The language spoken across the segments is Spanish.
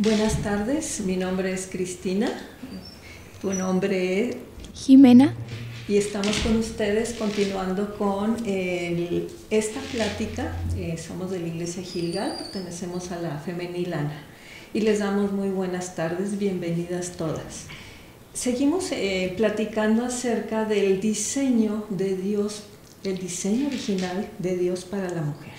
Buenas tardes, mi nombre es Cristina, tu nombre es Jimena. Y estamos con ustedes continuando con esta plática. Somos de la Iglesia Gilgal, pertenecemos a la Femenil Ana y les damos muy buenas tardes, bienvenidas todas. Seguimos platicando acerca del diseño de Dios, el diseño original de Dios para la mujer.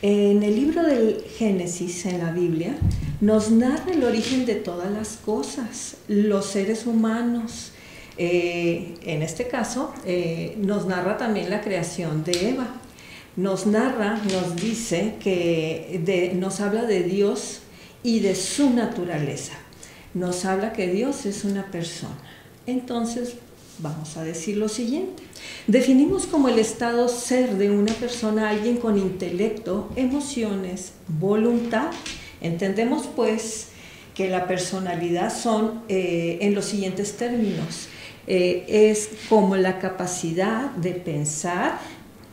En el libro del Génesis, en la Biblia, nos narra el origen de todas las cosas, los seres humanos. En este caso, nos narra también la creación de Eva. Nos dice que nos habla de Dios y de su naturaleza. Nos habla que Dios es una persona. Entonces, vamos a decir lo siguiente. Definimos como el estado ser de una persona a alguien con intelecto, emociones, voluntad. Entendemos pues que la personalidad son en los siguientes términos. Es como la capacidad de pensar,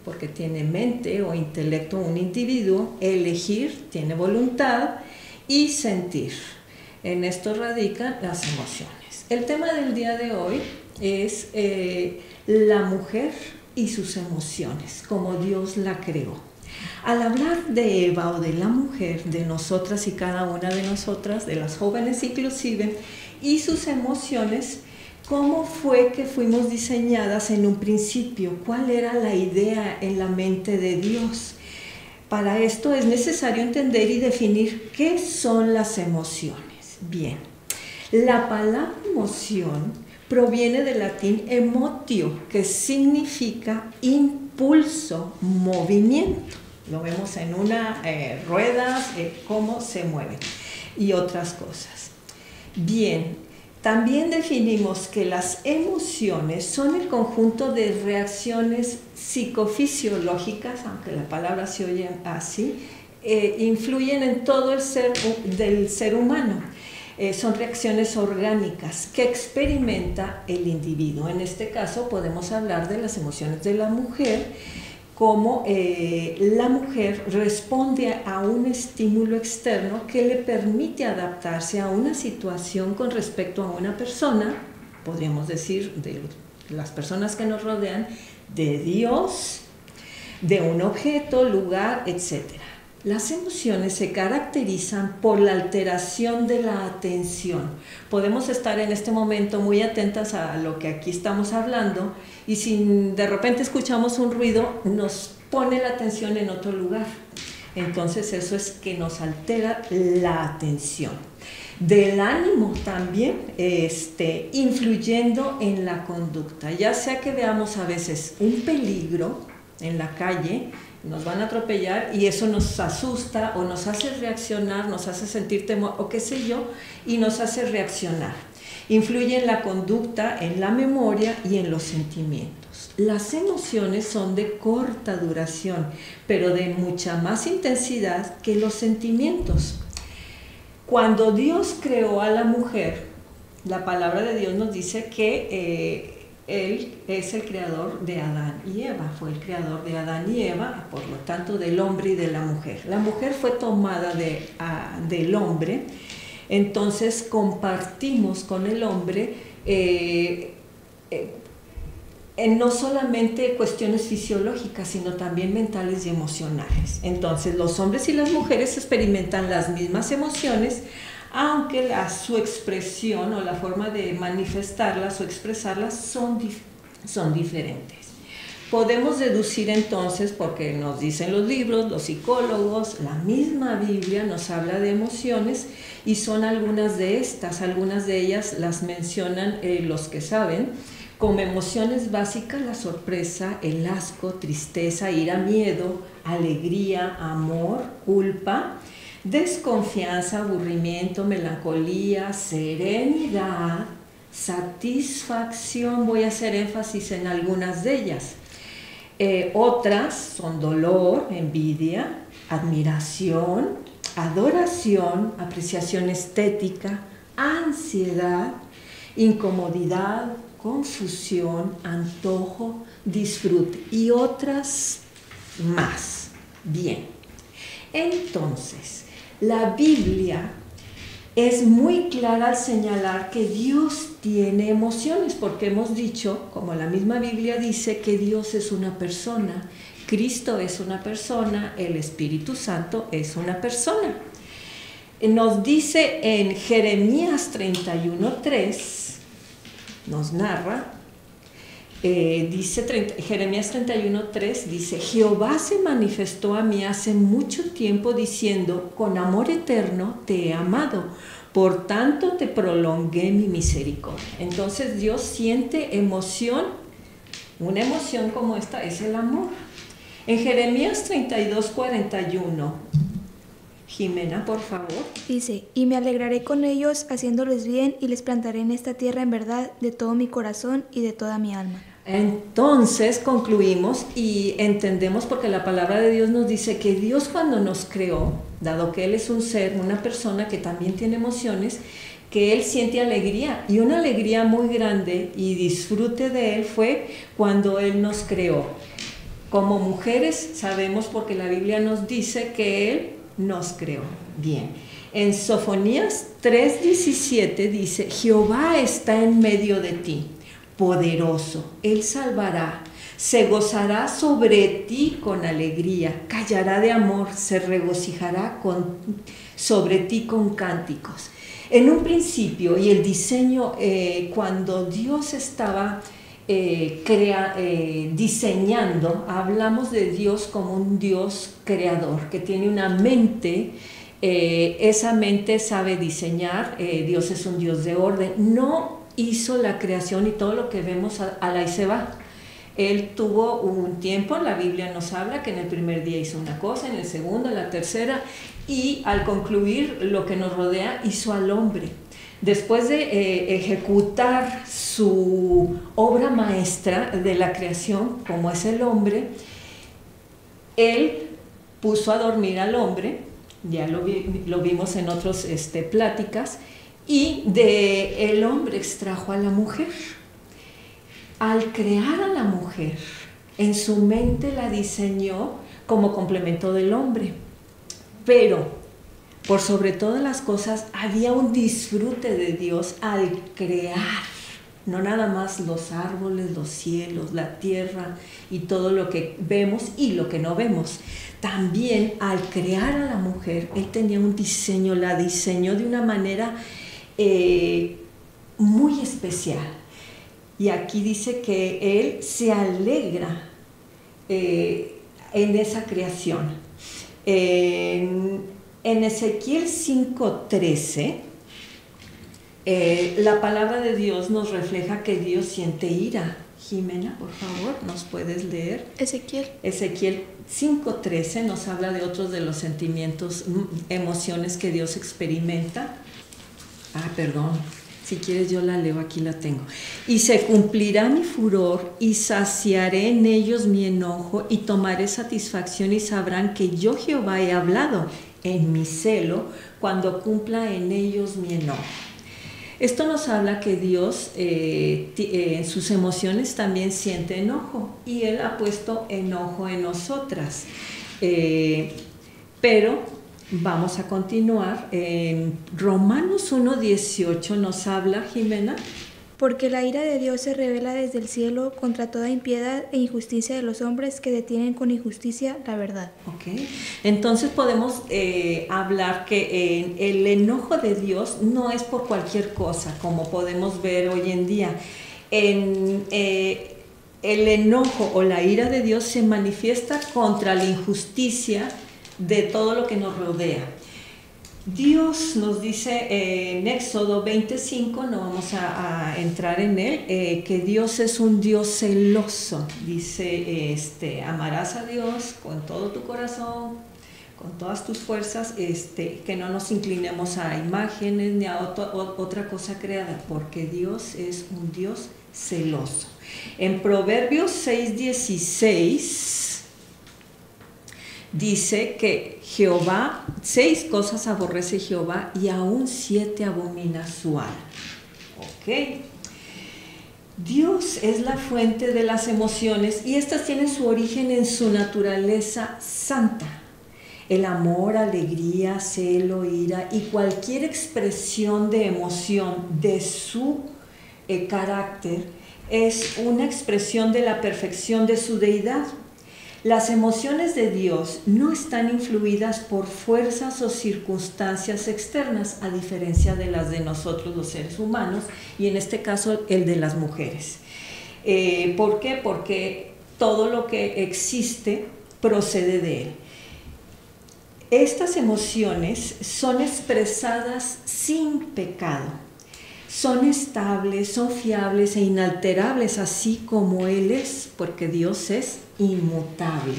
porque tiene mente o intelecto un individuo, elegir, tiene voluntad, y sentir. En esto radican las emociones. El tema del día de hoy es la mujer y sus emociones, como Dios la creó. Al hablar de Eva o de la mujer, de nosotras y cada una de nosotras, de las jóvenes inclusive, y sus emociones, ¿cómo fue que fuimos diseñadas en un principio? ¿Cuál era la idea en la mente de Dios? Para esto es necesario entender y definir qué son las emociones. Bien, la palabra emoción proviene del latín emotio, que significa impulso, movimiento. Lo vemos en una rueda, cómo se mueve y otras cosas. Bien, también definimos que las emociones son el conjunto de reacciones psicofisiológicas, aunque la palabra se oye así, influyen en todo el ser del ser humano. Son reacciones orgánicas que experimenta el individuo. En este caso podemos hablar de las emociones de la mujer, como la mujer responde a un estímulo externo que le permite adaptarse a una situación con respecto a una persona, podríamos decir de las personas que nos rodean, de Dios, de un objeto, lugar, etc. Las emociones se caracterizan por la alteración de la atención. Podemos estar en este momento muy atentas a lo que aquí estamos hablando y si de repente escuchamos un ruido, nos pone la atención en otro lugar. Entonces eso es que nos altera la atención. Del ánimo también, influyendo en la conducta. Ya sea que veamos a veces un peligro en la calle, nos van a atropellar y eso nos asusta o nos hace reaccionar, nos hace sentir temor o qué sé yo, y nos hace reaccionar. Influye en la conducta, en la memoria y en los sentimientos. Las emociones son de corta duración, pero de mucha más intensidad que los sentimientos. Cuando Dios creó a la mujer, la palabra de Dios nos dice que Él es el creador de Adán y Eva, fue el creador de Adán y Eva, por lo tanto del hombre y de la mujer. La mujer fue tomada del hombre, entonces compartimos con el hombre no solamente cuestiones fisiológicas, sino también mentales y emocionales. Entonces los hombres y las mujeres experimentan las mismas emociones, aunque su expresión o la forma de manifestarlas o expresarlas son diferentes. Podemos deducir entonces, porque nos dicen los libros, los psicólogos, la misma Biblia nos habla de emociones y son algunas de ellas las mencionan los que saben, como emociones básicas: la sorpresa, el asco, tristeza, ira, miedo, alegría, amor, culpa, desconfianza, aburrimiento, melancolía, serenidad, satisfacción. Voy a hacer énfasis en algunas de ellas. Otras son dolor, envidia, admiración, adoración, apreciación estética, ansiedad, incomodidad, confusión, antojo, disfrute y otras más. Bien, entonces, la Biblia es muy clara al señalar que Dios tiene emociones, porque hemos dicho, como la misma Biblia dice, que Dios es una persona, Cristo es una persona, el Espíritu Santo es una persona. Nos dice en Jeremías 31:3, nos narra, Jeremías 31:3 dice: Jehová se manifestó a mí hace mucho tiempo diciendo, con amor eterno te he amado, por tanto te prolongué mi misericordia. Entonces Dios siente emoción, una emoción como esta es el amor. En Jeremías 32:41, Jimena, por favor. Dice: y me alegraré con ellos haciéndoles bien, y les plantaré en esta tierra en verdad de todo mi corazón y de toda mi alma. Entonces concluimos y entendemos, porque la palabra de Dios nos dice que Dios, cuando nos creó, dado que Él es un ser, una persona que también tiene emociones, que Él siente alegría, y una alegría muy grande y disfrute de Él fue cuando Él nos creó. Como mujeres sabemos, porque la Biblia nos dice que Él nos creó. Bien, en Sofonías 3:17 dice: Jehová está en medio de ti, poderoso, Él salvará, se gozará sobre ti con alegría, callará de amor, se regocijará sobre ti con cánticos. En un principio, y el diseño, cuando Dios estaba diseñando, hablamos de Dios como un Dios creador, que tiene una mente, esa mente sabe diseñar, Dios es un Dios de orden, no hizo la creación y todo lo que vemos a la y se va. Él tuvo un tiempo, la Biblia nos habla que en el primer día hizo una cosa, en el segundo, en la tercera, y al concluir lo que nos rodea, hizo al hombre. Después de ejecutar su obra maestra de la creación, como es el hombre, Él puso a dormir al hombre, ya lo vimos en otras pláticas, y de el hombre extrajo a la mujer. Al crear a la mujer, en su mente la diseñó como complemento del hombre, pero por sobre todas las cosas había un disfrute de Dios al crear, no nada más los árboles, los cielos, la tierra y todo lo que vemos y lo que no vemos. También al crear a la mujer, Él tenía un diseño, la diseñó de una manera muy especial. Y aquí dice que Él se alegra en esa creación. En Ezequiel 5:13, la palabra de Dios nos refleja que Dios siente ira. Jimena, por favor, ¿nos puedes leer? Ezequiel 5:13 nos habla de otros de los sentimientos, emociones que Dios experimenta. Perdón, si quieres yo la leo, aquí la tengo. Y se cumplirá mi furor y saciaré en ellos mi enojo y tomaré satisfacción y sabrán que yo Jehová he hablado en mi celo cuando cumpla en ellos mi enojo. Esto nos habla que Dios en sus emociones también siente enojo y Él ha puesto enojo en nosotras. Pero vamos a continuar. En Romanos 1:18 nos habla, Jimena. Porque la ira de Dios se revela desde el cielo contra toda impiedad e injusticia de los hombres que detienen con injusticia la verdad. Okay. Entonces podemos hablar que el enojo de Dios no es por cualquier cosa, como podemos ver hoy en día. El enojo o la ira de Dios se manifiesta contra la injusticia de todo lo que nos rodea. Dios nos dice en Éxodo 25, no vamos a entrar en él, que Dios es un Dios celoso. Dice, amarás a Dios con todo tu corazón, con todas tus fuerzas, que no nos inclinemos a imágenes ni a otra cosa creada, porque Dios es un Dios celoso. En Proverbios 6:16 dice que Jehová, 6 cosas aborrece Jehová y aún 7 abomina su alma. Ok. Dios es la fuente de las emociones y estas tienen su origen en su naturaleza santa. El amor, alegría, celo, ira y cualquier expresión de emoción de su carácter es una expresión de la perfección de su deidad. Las emociones de Dios no están influidas por fuerzas o circunstancias externas, a diferencia de las de nosotros los seres humanos, y en este caso el de las mujeres. ¿Por qué? Porque todo lo que existe procede de Él. Estas emociones son expresadas sin pecado. Son estables, son fiables e inalterables, así como Él es, porque Dios es inmutable.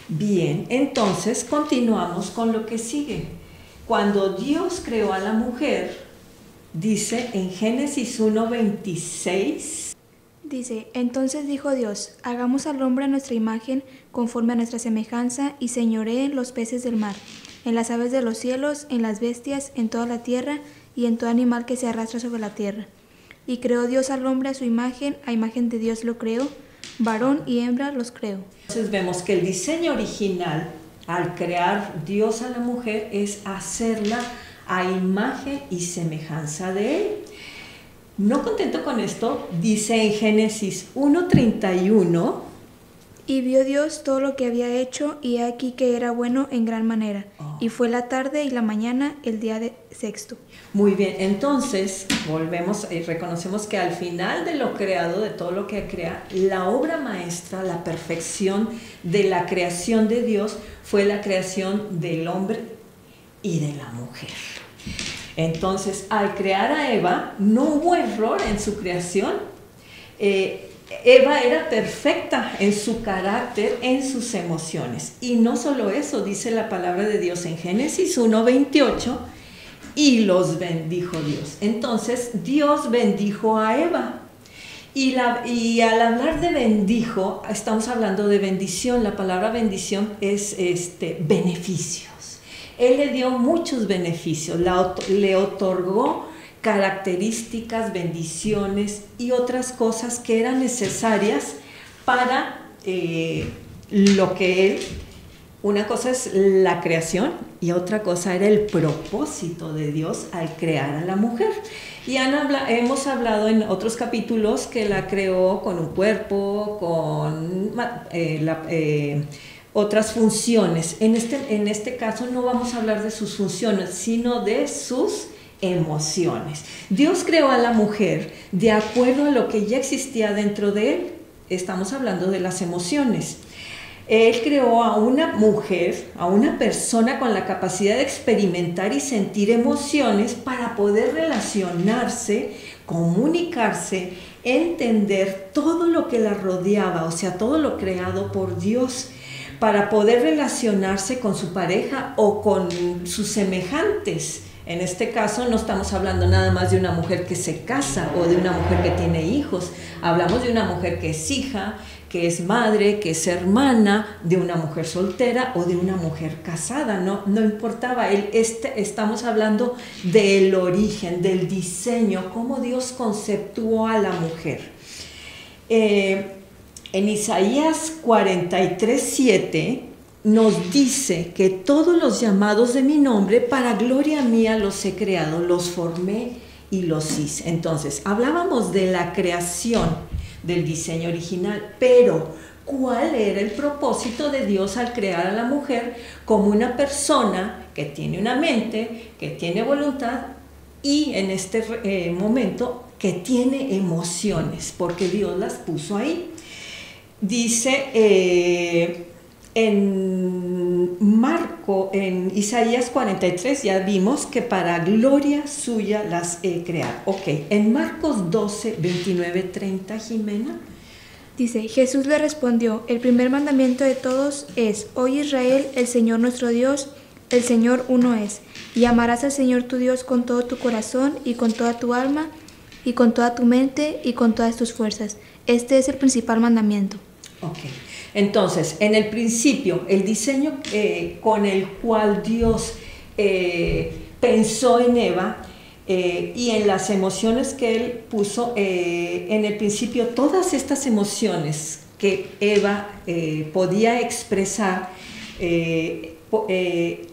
Bien, entonces continuamos con lo que sigue. Cuando Dios creó a la mujer, dice en Génesis 1:26, dice, entonces dijo Dios, hagamos al hombre a nuestra imagen, conforme a nuestra semejanza, y señoree en los peces del mar, en las aves de los cielos, en las bestias, en toda la tierra, y en todo animal que se arrastra sobre la tierra. Y creó Dios al hombre a su imagen, a imagen de Dios lo creó, varón y hembra los creó. Entonces vemos que el diseño original, al crear Dios a la mujer, es hacerla a imagen y semejanza de Él. No contento con esto, dice en Génesis 1:31, y vio Dios todo lo que había hecho, y he aquí que era bueno en gran manera. Y fue la tarde y la mañana, el día sexto. Muy bien, entonces volvemos y reconocemos que al final de lo creado, de todo lo que crea, la obra maestra, la perfección de la creación de Dios fue la creación del hombre y de la mujer. Entonces, al crear a Eva, no hubo error en su creación. Eva era perfecta en su carácter, en sus emociones. Y no solo eso, dice la palabra de Dios en Génesis 1:28, y los bendijo Dios. Entonces, Dios bendijo a Eva. Y al hablar de bendijo, estamos hablando de bendición. La palabra bendición es beneficios. Él le dio muchos beneficios, le otorgó características, bendiciones y otras cosas que eran necesarias para lo que Él, una cosa es la creación y otra cosa era el propósito de Dios al crear a la mujer. Y hemos hablado en otros capítulos que la creó con un cuerpo, con otras funciones. En este caso no vamos a hablar de sus funciones, sino de sus emociones. Dios creó a la mujer de acuerdo a lo que ya existía dentro de él. Estamos hablando de las emociones. Él creó a una mujer, a una persona con la capacidad de experimentar y sentir emociones para poder relacionarse, comunicarse, entender todo lo que la rodeaba, o sea, todo lo creado por Dios, para poder relacionarse con su pareja o con sus semejantes. En este caso no estamos hablando nada más de una mujer que se casa o de una mujer que tiene hijos. Hablamos de una mujer que es hija, que es madre, que es hermana, de una mujer soltera o de una mujer casada. No importaba. Estamos hablando del origen, del diseño, cómo Dios conceptuó a la mujer. En Isaías 43:7 nos dice que todos los llamados de mi nombre, para gloria mía los he creado, los formé y los hice. Entonces, hablábamos de la creación, del diseño original, pero ¿cuál era el propósito de Dios al crear a la mujer como una persona que tiene una mente, que tiene voluntad y en este momento que tiene emociones, porque Dios las puso ahí? Dice en Isaías 43 ya vimos que para gloria suya las he creado. Ok, en Marcos 12, 29, 30, Jimena. Dice, Jesús le respondió, el primer mandamiento de todos es, oye Israel, el Señor nuestro Dios, el Señor uno es, y amarás al Señor tu Dios con todo tu corazón y con toda tu alma y con toda tu mente y con todas tus fuerzas. Este es el principal mandamiento. Ok, entonces, en el principio, el diseño con el cual Dios pensó en Eva y en las emociones que Él puso, en el principio, todas estas emociones que Eva podía expresar,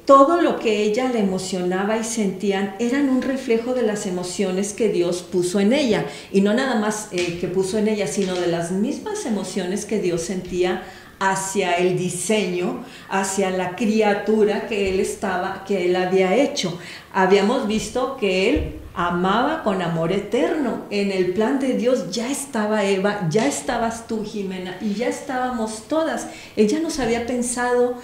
todo lo que ella le emocionaba y sentían eran un reflejo de las emociones que Dios puso en ella, y no nada más que puso en ella, sino de las mismas emociones que Dios sentía hacia el diseño, hacia la criatura que él había hecho. Habíamos visto que él amaba con amor eterno. En el plan de Dios ya estaba Eva, ya estabas tú, Jimena, y ya estábamos todas. Él ya nos había pensado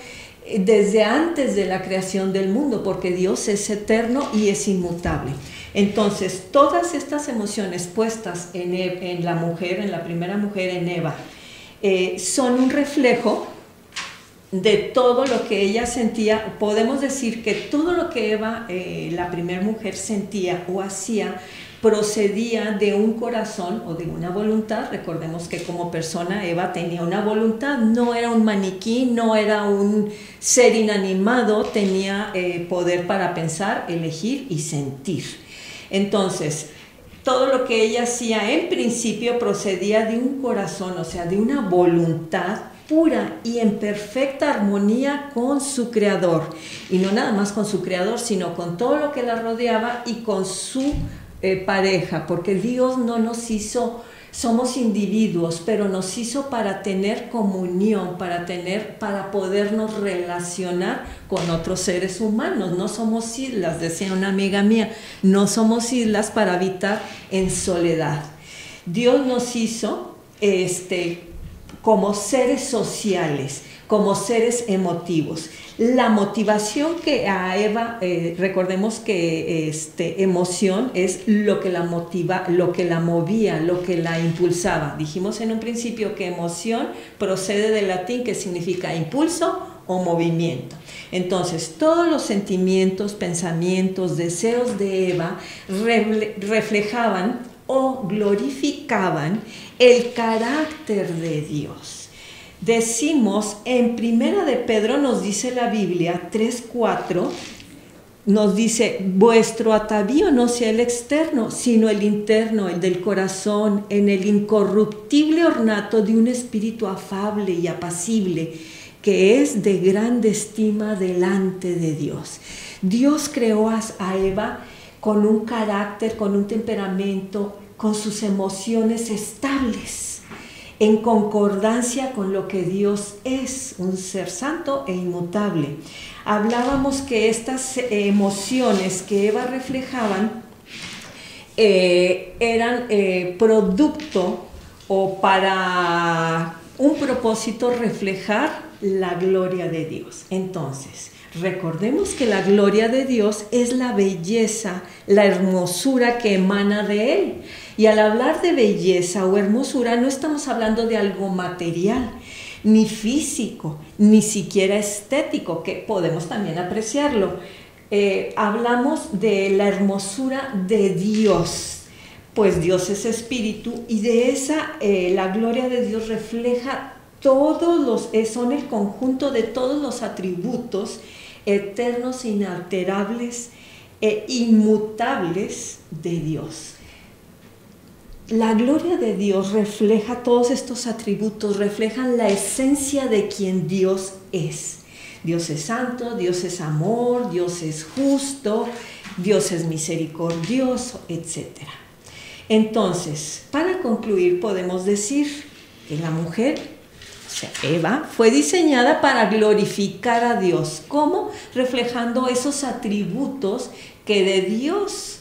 desde antes de la creación del mundo, porque Dios es eterno y es inmutable. Entonces, todas estas emociones puestas en la mujer, en la primera mujer, en Eva, son un reflejo de todo lo que ella sentía. Podemos decir que todo lo que Eva, la primera mujer, sentía o hacía procedía de un corazón o de una voluntad. Recordemos que como persona Eva tenía una voluntad, no era un maniquí, no era un ser inanimado, tenía poder para pensar, elegir y sentir. Entonces, todo lo que ella hacía en principio procedía de un corazón, o sea, de una voluntad pura y en perfecta armonía con su creador. Y no nada más con su creador, sino con todo lo que la rodeaba y con su pareja, porque Dios no nos hizo, somos individuos, pero nos hizo para tener comunión, para podernos relacionar con otros seres humanos. No somos islas, decía una amiga mía, no somos islas para habitar en soledad. Dios nos hizo como seres sociales, como seres emotivos. La motivación que a Eva, recordemos que emoción es lo que la motiva, lo que la movía, lo que la impulsaba. Dijimos en un principio que emoción procede del latín, que significa impulso o movimiento. Entonces, todos los sentimientos, pensamientos, deseos de Eva reflejaban o glorificaban el carácter de Dios. Decimos, en Primera de Pedro nos dice la Biblia 3:4, nos dice: vuestro atavío no sea el externo, sino el interno, el del corazón, en el incorruptible ornato de un espíritu afable y apacible, que es de grande estima delante de Dios. Dios creó a Eva con un carácter, con un temperamento, con sus emociones estables, en concordancia con lo que Dios es, un ser santo e inmutable. Hablábamos que estas emociones que Eva reflejaban eran producto o para un propósito reflejar la gloria de Dios. Entonces, recordemos que la gloria de Dios es la belleza, la hermosura que emana de Él. Y al hablar de belleza o hermosura no estamos hablando de algo material, ni físico, ni siquiera estético, que podemos también apreciarlo. Hablamos de la hermosura de Dios, pues Dios es espíritu, y de esa la gloria de Dios refleja son el conjunto de todos los atributos eternos, inalterables e inmutables de Dios. La gloria de Dios refleja todos estos atributos, reflejan la esencia de quien Dios es. Dios es santo, Dios es amor, Dios es justo, Dios es misericordioso, etc. Entonces, para concluir, podemos decir que la mujer, o sea, Eva, fue diseñada para glorificar a Dios. ¿Cómo? Reflejando esos atributos que de Dios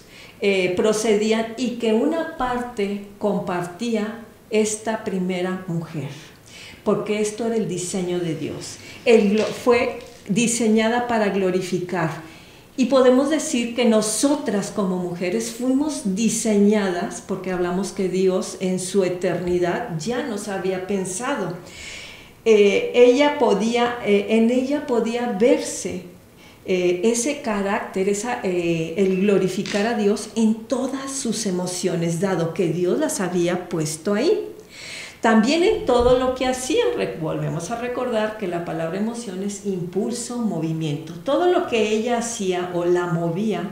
procedían y que una parte compartía esta primera mujer, porque esto era el diseño de Dios. Fue diseñada para glorificar, y podemos decir que nosotras como mujeres fuimos diseñadas, porque hablamos que Dios en su eternidad ya nos había pensado. En ella podía verse ese carácter, el glorificar a Dios en todas sus emociones, dado que Dios las había puesto ahí. También en todo lo que hacía. Volvemos a recordar que la palabra emoción es impulso, movimiento. Todo lo que ella hacía o la movía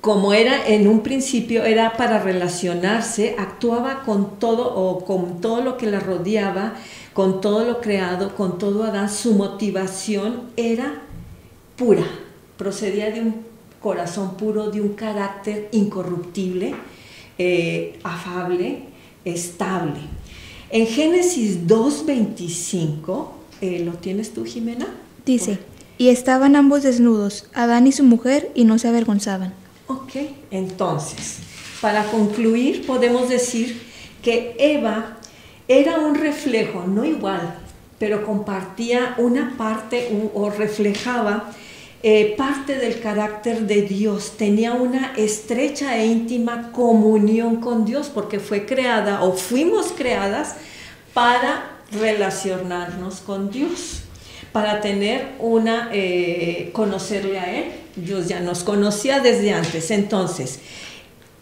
como era en un principio, era para relacionarse, actuaba con todo o con todo lo que la rodeaba, con todo lo creado, con todo Adán. Su motivación era pura, procedía de un corazón puro, de un carácter incorruptible, afable, estable. En Génesis 2:25, ¿lo tienes tú, Jimena? Dice, y estaban ambos desnudos, Adán y su mujer, y no se avergonzaban. Ok, entonces, para concluir, podemos decir que Eva era un reflejo, no igual, pero compartía una parte o reflejaba parte del carácter de Dios. Tenía una estrecha e íntima comunión con Dios, porque fue creada o fuimos creadas para relacionarnos con Dios, para tener conocerle a Él. Dios ya nos conocía desde antes. Entonces,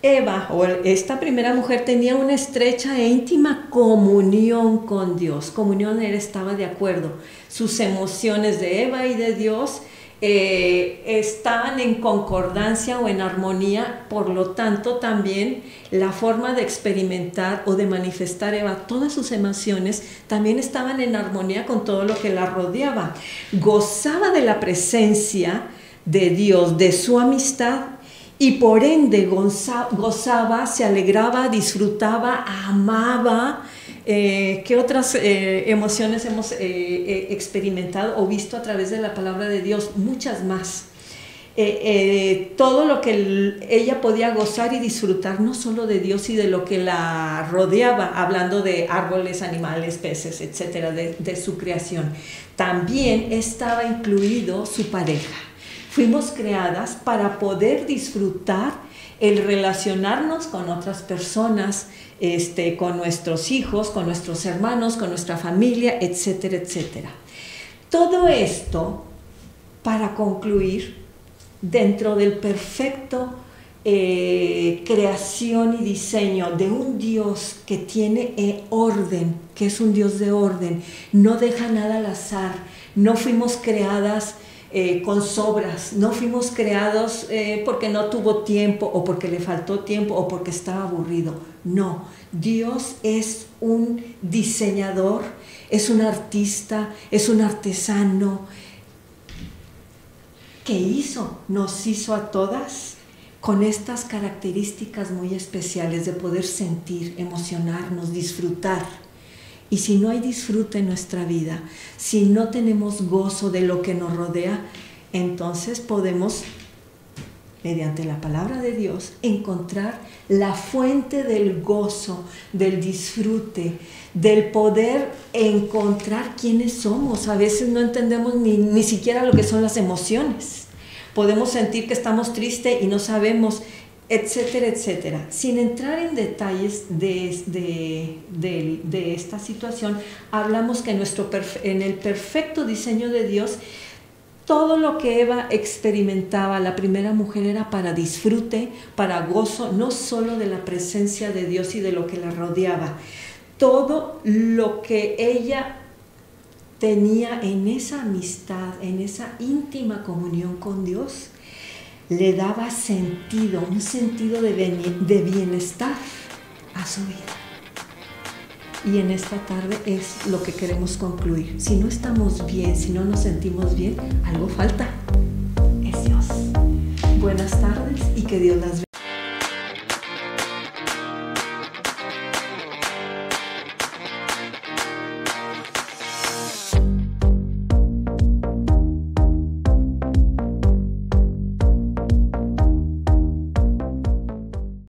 Eva, o esta primera mujer, tenía una estrecha e íntima comunión con Dios. Comunión, él estaba de acuerdo. Sus emociones de Eva y de Dios estaban en concordancia o en armonía. Por lo tanto, también la forma de experimentar o de manifestar Eva, todas sus emociones, también estaban en armonía con todo lo que la rodeaba. Gozaba de la presencia de Dios, de su amistad, y por ende gozaba, se alegraba, disfrutaba, amaba. ¿Qué otras emociones hemos experimentado o visto a través de la palabra de Dios? Muchas más. Todo lo que ella podía gozar y disfrutar, no solo de Dios y de lo que la rodeaba, hablando de árboles, animales, peces, etcétera, de su creación. También estaba incluido su pareja. Fuimos creadas para poder disfrutar el relacionarnos con otras personas, con nuestros hijos, con nuestros hermanos, con nuestra familia, etcétera, etcétera. Todo esto, para concluir, dentro del perfecto creación y diseño de un Dios que tiene orden, que es un Dios de orden, no deja nada al azar. No fuimos creadas con sobras, no fuimos creados porque no tuvo tiempo o porque le faltó tiempo o porque estaba aburrido. No, Dios es un diseñador, es un artista, es un artesano que nos hizo a todas con estas características muy especiales de poder sentir, emocionarnos, disfrutar. Y si no hay disfrute en nuestra vida, si no tenemos gozo de lo que nos rodea, entonces podemos, mediante la palabra de Dios, encontrar la fuente del gozo, del disfrute, del poder encontrar quiénes somos. A veces no entendemos ni siquiera lo que son las emociones. Podemos sentir que estamos tristes y no sabemos, etcétera, etcétera. Sin entrar en detalles de esta situación, hablamos que en el perfecto diseño de Dios, todo lo que Eva experimentaba, la primera mujer, era para disfrute, para gozo, no solo de la presencia de Dios y de lo que la rodeaba. Todo lo que ella tenía en esa amistad, en esa íntima comunión con Dios, le daba sentido, un sentido de bienestar a su vida. Y en esta tarde es lo que queremos concluir. Si no estamos bien, si no nos sentimos bien, algo falta. Es Dios. Buenas tardes y que Dios las bendiga.